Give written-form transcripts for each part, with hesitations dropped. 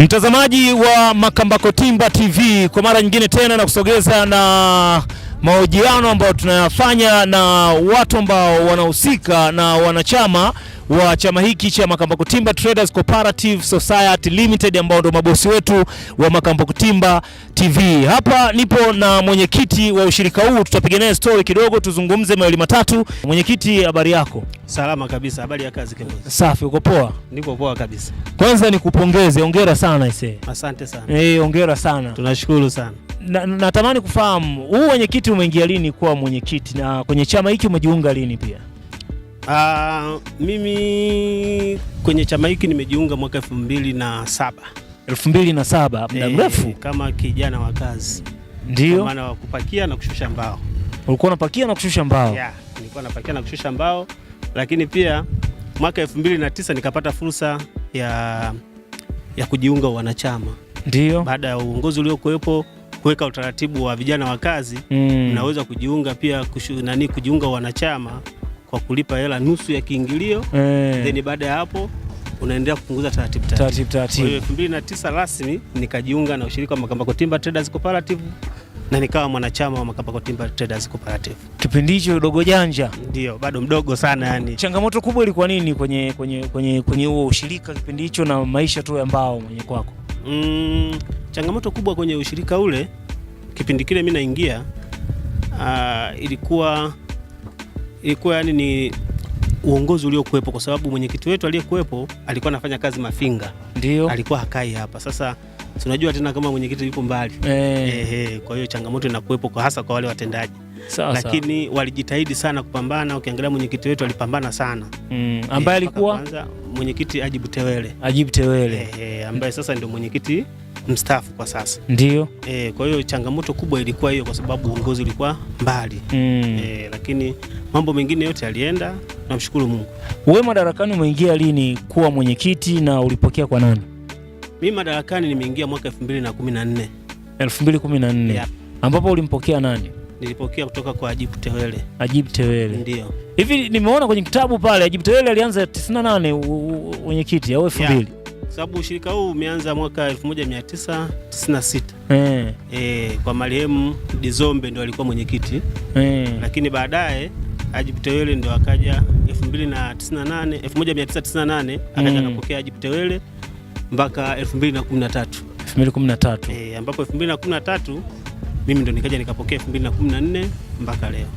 Mtazamaji wa Makambako Timba TV, kwa mara nyingine tena na kusogeza na mahojiano ambayo tunayafanya na watu ambao wanahusika na wanachama wa chama hiki cha Makambako Timba Traders Cooperative Society Limited ambao ndio mabosi wetu wa Makambako Timba TV. Hapa nipo na mwenyekiti wa ushirika huu, tutapiga naye story kidogo, tuzungumze mawili matatu. Mwenyekiti, habari yako? Salama kabisa, habari ya kazi kiongozi? Safi, uko poa? Niko poa kabisa. Kwanza nikupongeze, hongera sana ise. Asante sana. Hongera sana. Tunashukuru sana. Natamani kufahamu, huu mwenyekiti umeingia lini kuwa mwenyekiti na kwenye chama hiki umejiunga lini pia? Mimi kwenye chama hiki nimejiunga mwaka 2007. 2007, muda mrefu. Kama kijana wa kazi. Ndio. Kwa maana wa kupakia na kushusha mbao. Ulikuwa unapakia na kushusha mbao? Yeah, nilikuwa napakia na kushusha mbao, lakini pia mwaka 2009 nikapata fursa ya kujiunga wanachama. Ndio. Baada ya uongozi uliokuwepo kuweka utaratibu wa vijana wa kazi, unaweza kujiunga pia kujiunga wanachama kwa kulipa hela nusu ya kiingilio. Then baada ya hapo unaendelea kupunguza taratibu. Kwa hiyo 2009 rasmi nikajiunga na ushirika wa Makambako Timba Traders Cooperative na nikawa mwanachama wa Makambako Timba Traders Cooperative. Kipindi hicho dogo janja? Ndio, bado mdogo sana yani. Changamoto kubwa ilikuwa nini kwenye huo ushirika kipindi hicho na maisha tu ambao mwenye kwako? Changamoto kubwa kwenye ushirika ule kipindi kile mimi naingia, ilikuwa yani ni uongozi uliokuwepo, kwa sababu mwenyekiti wetu aliyekuwepo alikuwa anafanya kazi Mafinga. Ndio. Alikuwa hakai hapa. Sasa tunajua tena kama mwenyekiti yupo mbali. Kwa hiyo changamoto inakuwepo kwa hasa kwa wale watendaji. Lakini walijitahidi sana kupambana. Ukiangalia mwenyekiti wetu alipambana sana. Ambaye alikuwa kwanza mwenyekiti Ajibu Tewele. Ambaye sasa ndio mwenyekiti mstaafu kwa sasa. Ndio. Kwa hiyo changamoto kubwa ilikuwa hiyo, kwa sababu uongozi ulikuwa mbali. Lakini mambo mengine yote yalienda, namshukuru Mungu. Wewe madarakani umeingia lini kuwa mwenyekiti na ulipokea kwa nani? Mimi madarakani nimeingia mwaka 2014. 2014. Yep. Ambapo ulimpokea nani? Nilipokea kutoka kwa Ajibu Tewele. Ajibu Tewele. Ndio. Hivi nimeona kwenye kitabu pale Ajibu Tewele alianza 98 mwenyekiti au 2000? Yeah. Sababu ushirika huu umeanza mwaka 1996. Kwa marehemu Dizombe ndo alikuwa mwenyekiti. Lakini baadaye Ajibu Tewele ndo akaja 1998 akaja akapokea Ajibu Tewele mpaka 2013. 2013. Ambapo 2013 mimi ndo nikaja nikapokea 2014 mpaka leo.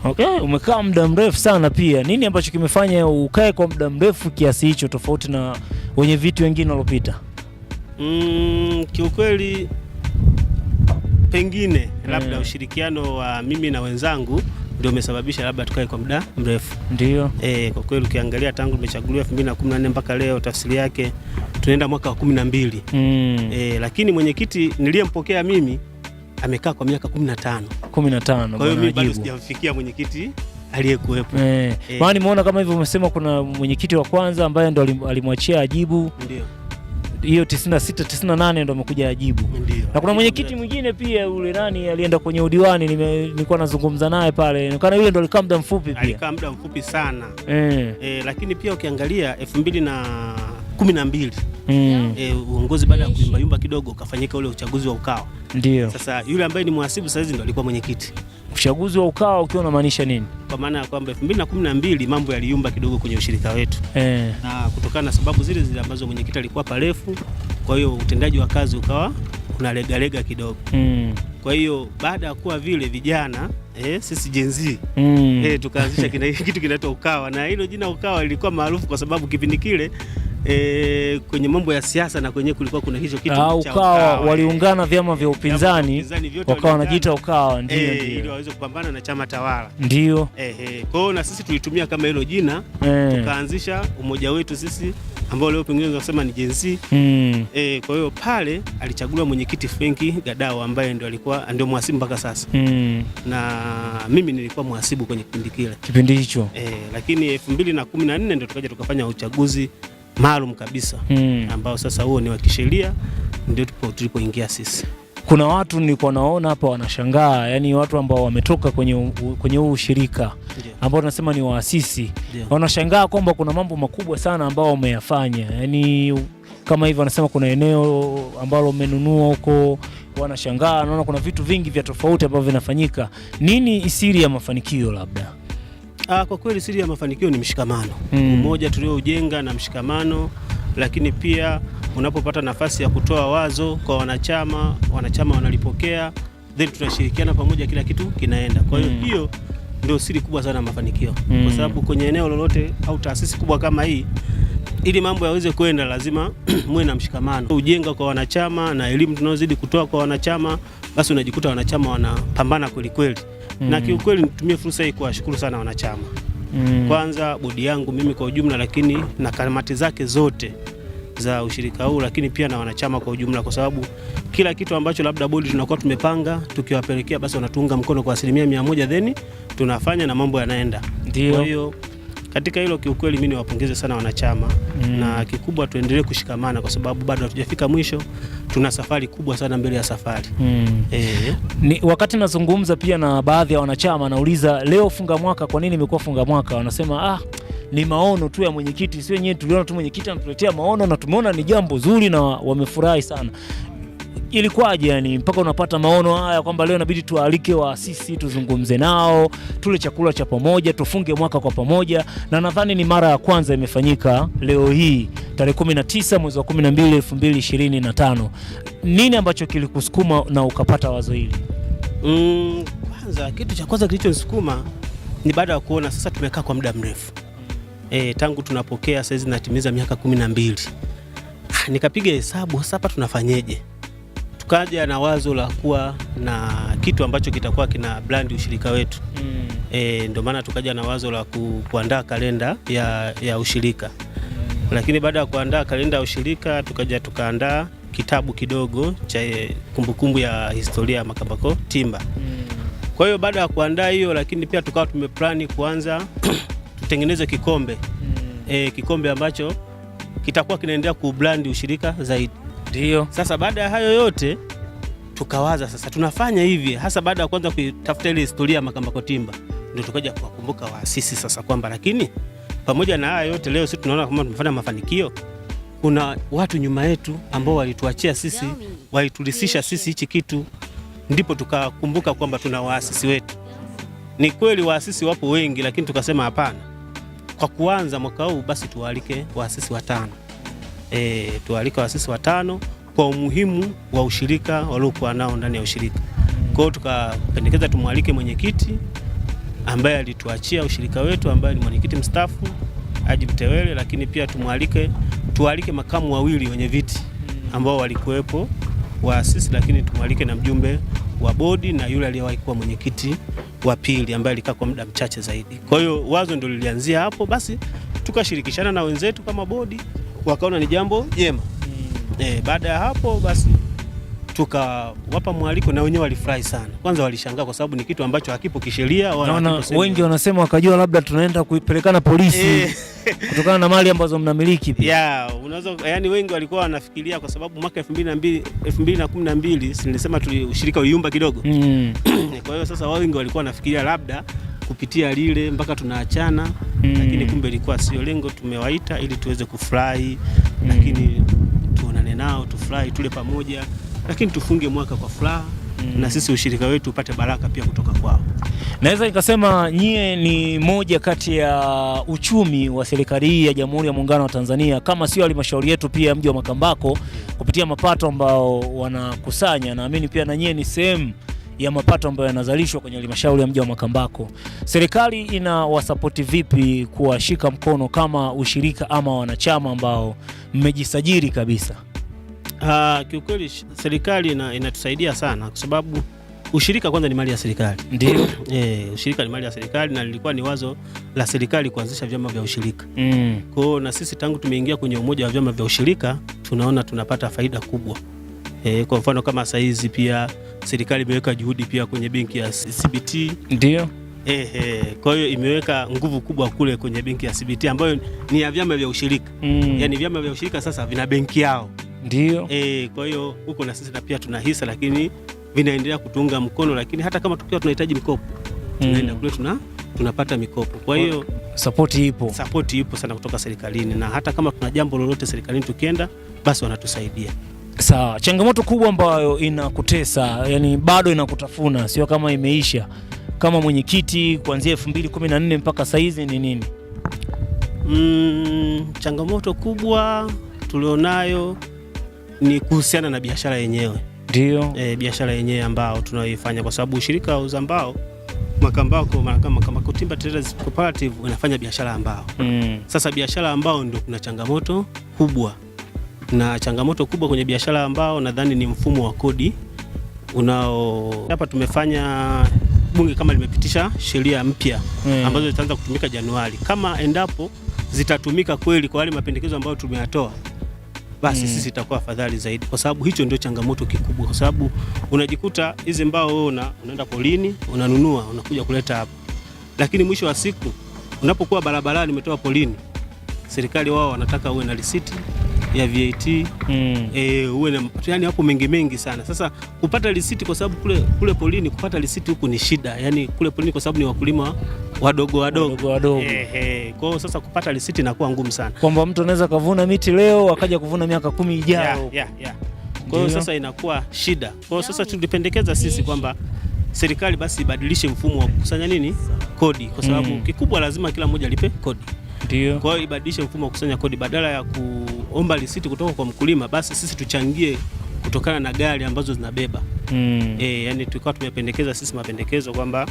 Okay, umekaa muda mrefu sana pia. Nini ambacho kimefanya ukae kwa muda mrefu kiasi hicho tofauti na wenye vitu wengine walopita? Kiukweli pengine labda ushirikiano wa mimi na wenzangu ndio umesababisha labda tukae kwa muda mrefu. Ndio. Kwa kweli ukiangalia tangu nimechaguliwa 2014 mpaka leo, tafsiri yake tunaenda mwaka wa 12. Lakini mwenyekiti niliyempokea mimi amekaa kwa miaka 15. Kwa hiyo mimi bado sijafikia mwenyekiti aliyekuwepo. Maana nimeona kama hivyo umesema kuna mwenyekiti wa kwanza ambaye ndo alimwachia Ajibu. Ndio. Hiyo 96 98 ndo amekuja Ajibu. Ndiyo. Na kuna mwenyekiti mwingine pia ule nani alienda kwenye udiwani, nilikuwa nazungumza naye pale. Nikana yule ndo alikaa muda mfupi pia. Alikaa muda mfupi sana. Lakini pia ukiangalia 2012 uongozi baada ya kuyumba kidogo ukafanyika ule uchaguzi wa Ukawa. Ndio. Sasa yule ambaye ni mhasibu sasa hizi ndo alikuwa mwenyekiti. Uchaguzi wa Ukawa ukiwa unamaanisha nini? Kwa maana ya kwamba 2012 mambo yaliyumba kidogo kwenye ushirika wetu. Na kutokana na sababu zile ambazo mwenyekiti alikuwa parefu, kwa hiyo utendaji wa kazi ukawa unalegalega kidogo. Kwa hiyo baada ya kuwa vile vijana sisi Gen Z tukaanzisha kitu kinaitwa Ukawa, na hilo jina Ukawa lilikuwa maarufu kwa sababu kipindi kile kwenye mambo ya siasa na kwenye kulikuwa kuna hicho kitu cha Ukawa. Waliungana vyama vya upinzani wakawa wanajiita Ukawa. Ndio. Ili waweze kupambana na chama tawala. Ndio. Kwa hiyo na sisi tulitumia kama hilo jina, tukaanzisha umoja wetu sisi ambao leo pengine tunasema ni Gen Z. Kwa hiyo pale alichaguliwa mwenyekiti Frenki Gadao ambaye ndio mhasibu mpaka sasa. Na mimi nilikuwa mhasibu kwenye kipindi hicho. Lakini 2014 ndio tukaja tukafanya uchaguzi maalum kabisa, ambao sasa huo ni wa kisheria, ndio tulipoingia sisi. Kuna watu nilikuwa naona hapa wanashangaa, yani watu ambao wametoka kwenye huu ushirika ambao tunasema ni waasisi, wanashangaa kwamba kuna mambo makubwa sana ambao wameyafanya. Yani kama hivyo, wanasema kuna eneo ambalo umenunua huko, wanashangaa, naona kuna vitu vingi vya tofauti ambavyo vinafanyika. Nini siri ya mafanikio labda? Kwa kweli siri ya mafanikio ni mshikamano. Umoja tulioujenga na mshikamano, lakini pia unapopata nafasi ya kutoa wazo kwa wanachama wanalipokea, then tunashirikiana pamoja, kila kitu kinaenda. Kwa hiyo hiyo ndio siri kubwa sana ya mafanikio. Kwa sababu kwenye eneo lolote au taasisi kubwa kama hii, ili mambo yaweze kwenda lazima muwe na mshikamano. Ujenga kwa wanachama na elimu tunazidi kutoa kwa wanachama, basi unajikuta wanachama wanapambana kweli kweli. Na kiukweli nitumie fursa hii kuwashukuru sana wanachama. Kwanza bodi yangu mimi kwa ujumla, lakini na kamati zake zote za ushirika huu, lakini pia na wanachama kwa ujumla, kwa sababu kila kitu ambacho labda bodi tunakuwa tumepanga tukiwapelekea, basi wanatuunga mkono kwa 100%, then tunafanya na mambo yanaenda. Kwa hiyo katika hilo kiukweli mimi niwapongeze sana wanachama, na kikubwa tuendelee kushikamana, kwa sababu bado hatujafika mwisho, tuna safari kubwa sana mbele ya safari. Ni wakati nazungumza pia na baadhi ya wanachama, nauliza leo funga mwaka, kwa nini imekuwa funga mwaka? Wanasema ni maono tu ya mwenyekiti, sio wenyewe tuliona tu mwenyekiti anatuletea maono na tumeona ni jambo zuri na wamefurahi sana. Ilikuwaje yani mpaka unapata maono haya kwamba leo inabidi tualike waasisi, tuzungumze nao, tule chakula cha pamoja, tufunge mwaka kwa pamoja? Na nadhani ni mara ya kwanza imefanyika leo hii tarehe 19 mwezi wa 12 2025. Nini ambacho kilikusukuma na ukapata wazo hili? Kwanza kitu cha kwanza kilichonisukuma ni baada ya kuona sasa tumekaa kwa muda mrefu. Tangu tunapokea sasa hizi natimiza miaka 12. Nikapiga hesabu sasa hapa tunafanyeje? Tukaja na wazo la kuwa na kitu ambacho kitakuwa kina brand ushirika wetu. Ndio maana tukaja na wazo la kuandaa kalenda ya ushirika. Lakini baada ya kuandaa kalenda ya ushirika tukaandaa kitabu kidogo cha kumbukumbu ya historia ya Makambako Timber. Kwa hiyo baada ya kuandaa hiyo, lakini pia tukawa tumeplani kuanza tutengeneze kikombe. Kikombe ambacho kitakuwa kinaendelea kubrand ushirika zaidi. Ndio. Sasa baada ya hayo yote tukawaza sasa tunafanya hivi, hasa baada ya kwanza kutafuta ile historia ya Makambako Timber, ndio tukaja kuwakumbuka waasisi sasa kwamba lakini pamoja na haya yote leo sisi tunaona kama tumefanya mafanikio, kuna watu nyuma yetu ambao walituachia sisi, walitulisisha sisi hichi kitu, ndipo tukakumbuka kwamba tuna waasisi wetu. Ni kweli waasisi wapo wengi, lakini tukasema hapana, kwa kuanza mwaka huu basi tuwaalike waasisi watano. Tuwaalike waasisi watano kwa umuhimu wa ushirika waliokuwa nao ndani ya ushirika. Kwa hiyo tukapendekeza tumwalike mwenyekiti ambaye alituachia ushirika wetu, ambaye ni mwenyekiti mstaafu Haji Mtewele, lakini pia tuwaalike makamu wawili wenye viti ambao walikuwepo waasisi, lakini tumwalike na mjumbe wa bodi na yule aliyewahi kuwa mwenyekiti wa pili ambaye alikaa kwa muda mchache zaidi. Kwa hiyo wazo ndio lilianzia hapo, basi tukashirikishana na wenzetu kama bodi, wakaona ni jambo jema. Baada ya hapo basi tukawapa mwaliko na wenyewe walifurahi sana. Kwanza walishangaa kwa sababu ni kitu ambacho hakipo kisheria, wengi wanasema wakajua labda tunaenda kuipelekana polisi kutokana na mali ambazo mnamiliki pia. Unaweza yani wengi walikuwa wanafikiria kwa sababu mwaka 2012 nilisema ushirika uliumba kidogo. Kwa hiyo sasa wengi walikuwa wanafikiria labda kupitia lile mpaka tunaachana, lakini kumbe ilikuwa sio lengo. Tumewaita ili tuweze kufurahi, lakini tuonane nao, tufurahi, tule pamoja, lakini tufunge mwaka kwa furaha na sisi ushirika wetu upate baraka pia kutoka kwao. Naweza nikasema nyie ni moja kati ya uchumi wa serikali hii ya Jamhuri ya Muungano wa Tanzania, kama sio halmashauri yetu pia mji wa Makambako kupitia mapato ambao wanakusanya. Naamini pia na nyie ni sehemu ya mapato ambayo yanazalishwa kwenye halmashauri ya mji wa Makambako. Serikali inawasapoti vipi kuwashika mkono kama ushirika ama wanachama ambao mmejisajili kabisa? Kiukweli serikali inatusaidia sana kwa sababu ushirika kwanza ni mali ya serikali. Ndio. Ushirika ni mali ya serikali na lilikuwa ni wazo la serikali kuanzisha vyama vya ushirika. Kwa hiyo na sisi tangu tumeingia kwenye umoja wa vyama vya ushirika tunaona tunapata faida kubwa. Kwa mfano kama saizi pia serikali imeweka juhudi pia kwenye benki ya CBT. Ndio. Kwa hiyo imeweka nguvu kubwa kule kwenye benki ya CBT ambayo ni ya vyama vya ushirika. Yaani vyama vya ushirika sasa vina benki yao. Ndio. Kwa hiyo huko na sisi na pia tuna hisa, lakini vinaendelea kutuunga mkono, lakini hata kama tukiwa tunahitaji mkopo tunaenda kule tunapata mikopo. Kwa hiyo support ipo sana kutoka serikalini, na hata kama kuna jambo lolote serikalini tukienda, basi wanatusaidia. Sawa, changamoto kubwa ambayo inakutesa, yani bado inakutafuna, sio kama imeisha, kama mwenyekiti kuanzia 2014 mpaka sasa hizi ni nini? Changamoto kubwa tulionayo ni kuhusiana na biashara yenyewe. Ndio. Biashara yenyewe ambao tunaoifanya, kwa sababu ushirika wa Uzambao Makambako Timber Traders Cooperative inafanya biashara ambao. Sasa biashara ambao ndio kuna changamoto kubwa. Na changamoto kubwa kwenye biashara ambao nadhani ni mfumo wa kodi hapa tumefanya bunge kama limepitisha sheria mpya ambazo zitaanza kutumika Januari. Kama endapo zitatumika kweli kwa wale mapendekezo ambayo tumeyatoa, basi sisi itakuwa afadhali zaidi, kwa sababu hicho ndio changamoto kikubwa, kwa sababu unajikuta hizi mbao wewe unaenda polini unanunua unakuja kuleta hapa, lakini mwisho wa siku unapokuwa barabarani umetoa polini, serikali wao wanataka uwe na risiti ya VAT, uwe na yani hapo mengi sana. Sasa kupata risiti, kwa sababu kule polini kupata risiti huku ni shida, yani kule polini kwa sababu ni wakulima wadogo. Kwa hiyo sasa kupata risiti inakuwa ngumu sana, kwamba mtu anaweza kuvuna miti leo akaja kuvuna miaka 10 ijayo. Kwa hiyo sasa inakuwa shida. Kwa hiyo sasa tulipendekeza sisi kwamba serikali basi ibadilishe mfumo wa kukusanya kodi, kwa sababu kikubwa lazima kila mmoja alipe kodi. Ndio. Kwa hiyo ibadilishe mfumo wa kukusanya kodi, badala ya kuomba risiti kutoka kwa mkulima, basi sisi tuchangie kutokana na gari ambazo zinabeba. Yani tulikuwa tumependekeza sisi mapendekezo kwamba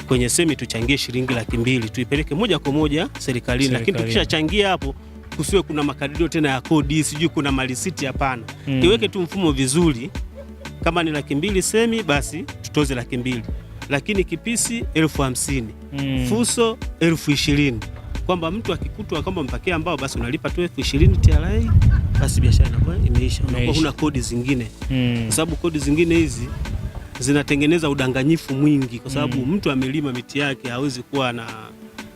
kwenye semi tuchangie shilingi 200,000 tuipeleke moja kwa moja serikalini, lakini tukishachangia hapo kusiwe kuna makadirio tena ya kodi, sijui kuna malisiti, hapana. Iweke tu mfumo vizuri, kama ni 200,000 semi basi tutoze 200,000, lakini kipisi 50,000, fuso 20,000, kwamba mtu akikutwa kama mpakia ambao basi unalipa tu 20,000 TRA, basi biashara inakuwa imeisha. Unakuwa huna kodi zingine, kwa sababu kodi zingine hizi zinatengeneza udanganyifu mwingi, kwa sababu mtu amelima miti yake hawezi kuwa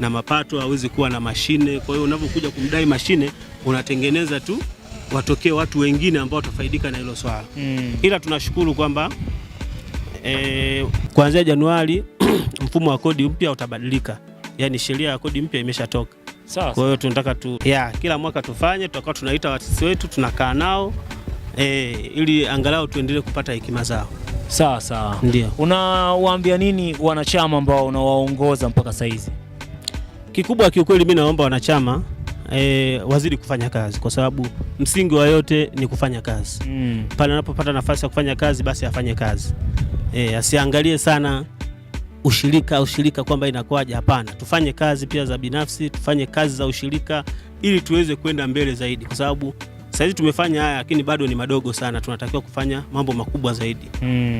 na mapato, hawezi kuwa na mashine. Kwa hiyo unapokuja kumdai mashine unatengeneza tu watokee watu wengine ambao watafaidika na hilo swala. Ila tunashukuru kwamba kuanzia Januari mfumo wa kodi mpya utabadilika, yani sheria ya kodi mpya imeshatoka. Kwa hiyo tunataka kila mwaka tutakuwa tunaita waasisi wetu, tunakaa nao ili angalau tuendelee kupata hekima zao. Sawa. Ndio. Unawaambia nini wanachama ambao unawaongoza mpaka sasa hizi? Kikubwa kiukweli mimi naomba wanachama wazidi kufanya kazi, kwa sababu msingi wa yote ni kufanya kazi. Pale anapopata nafasi ya kufanya kazi basi afanye kazi. Asiangalie sana ushirika kwamba inakuwaje, hapana. Tufanye kazi pia za binafsi, tufanye kazi za ushirika ili tuweze kwenda mbele zaidi, kwa sababu sasa tumefanya haya lakini bado ni madogo sana, tunatakiwa kufanya mambo makubwa zaidi.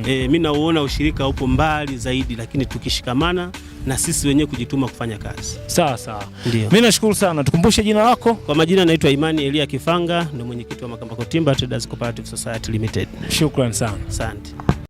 Mimi nauona ushirika upo mbali zaidi, lakini tukishikamana na sisi wenyewe kujituma kufanya kazi. Sawa. Mimi nashukuru sana. Tukumbushe jina lako. Kwa majina naitwa Imani Elia Kifanga, ndio mwenyekiti wa Makambako Timber Traders Cooperative Society Limited. Shukrani sana. Asante.